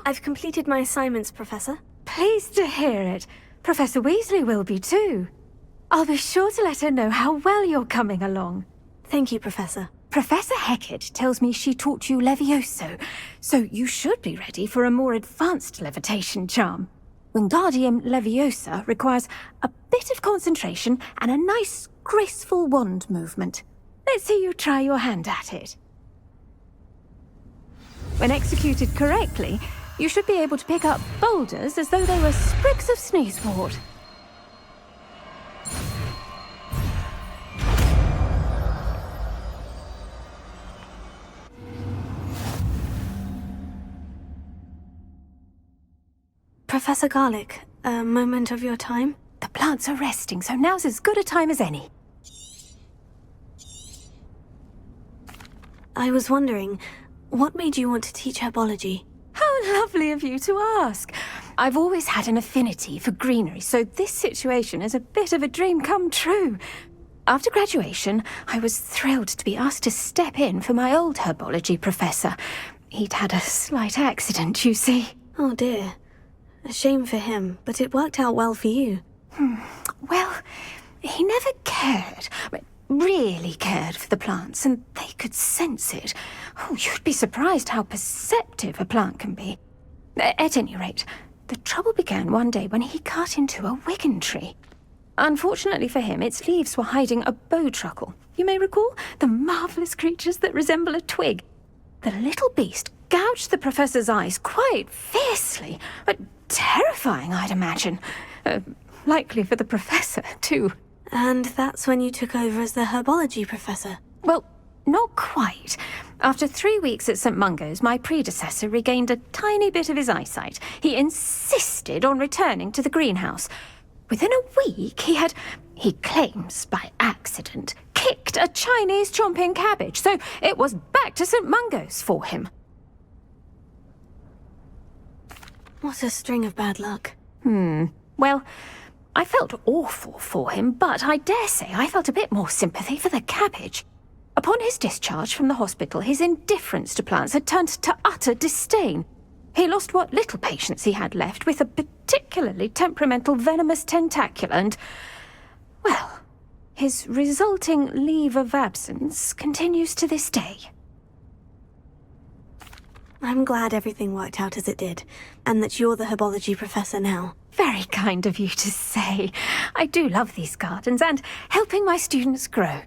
I've completed my assignments, Professor. Pleased to hear it. Professor Weasley will be too. I'll be sure to let her know how well you're coming along. Thank you, Professor. Professor Hecat tells me she taught you Levioso, so you should be ready for a more advanced levitation charm. Wingardium Leviosa requires a bit of concentration and a nice, graceful wand movement. Let's see you try your hand at it. When executed correctly, you should be able to pick up boulders as though they were sprigs of sneezewort. Professor Garlick, a moment of your time? The plants are resting, so now's as good a time as any. I was wondering, what made you want to teach herbology? How lovely of you to ask. I've always had an affinity for greenery, so this situation is a bit of a dream come true. After graduation, I was thrilled to be asked to step in for my old herbology professor. He'd had a slight accident, you see. Oh dear. A shame for him, but it worked out well for you. Well, he never cared, really cared for the plants, and they could sense it. Oh, you'd be surprised how perceptive a plant can be. At any rate, the trouble began one day when he cut into a wigan tree. Unfortunately for him, its leaves were hiding a bowtruckle. You may recall the marvellous creatures that resemble a twig. The little beast gouged the professor's eyes quite fiercely, but terrifying, I'd imagine. Likely for the professor, too. And that's when you took over as the herbology professor? Well, not quite. After 3 weeks at St. Mungo's, my predecessor regained a tiny bit of his eyesight. He insisted on returning to the greenhouse. Within a week, he claims by accident, kicked a Chinese chomping cabbage, so it was back to St. Mungo's for him. What a string of bad luck. Well, I felt awful for him, but I dare say I felt a bit more sympathy for the cabbage. Upon his discharge from the hospital, his indifference to plants had turned to utter disdain. He lost what little patience he had left with a particularly temperamental venomous tentacula and, well, his resulting leave of absence continues to this day. I'm glad everything worked out as it did, and that you're the herbology professor now. Very kind of you to say. I do love these gardens and helping my students grow.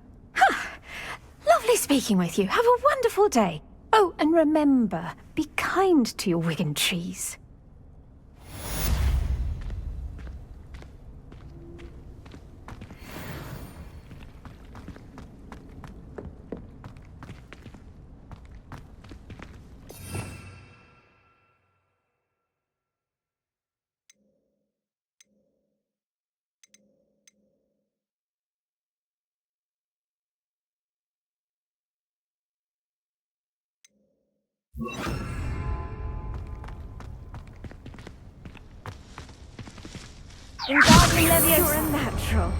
Lovely speaking with you. Have a wonderful day. Oh, and remember, be kind to your wigan trees. Wingardium Leviosa. You're a natural.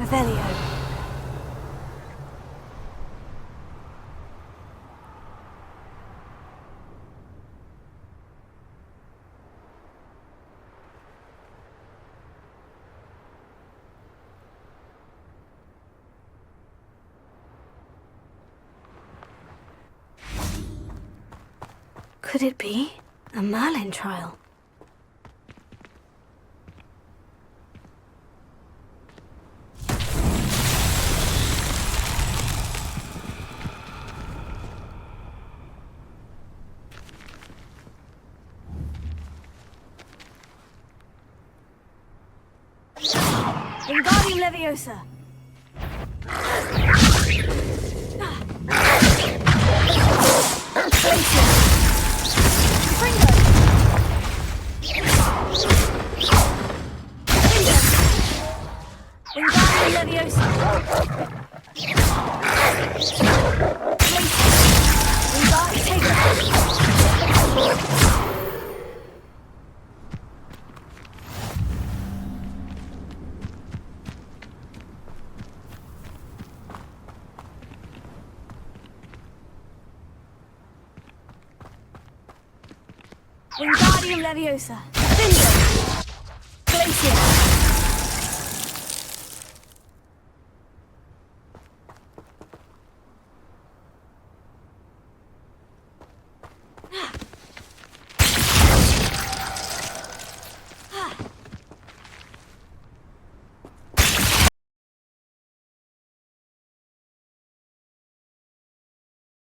Revelio. Could it be a Merlin trial? Wingardium Leviosa! Wingardium Leviosa! Finger!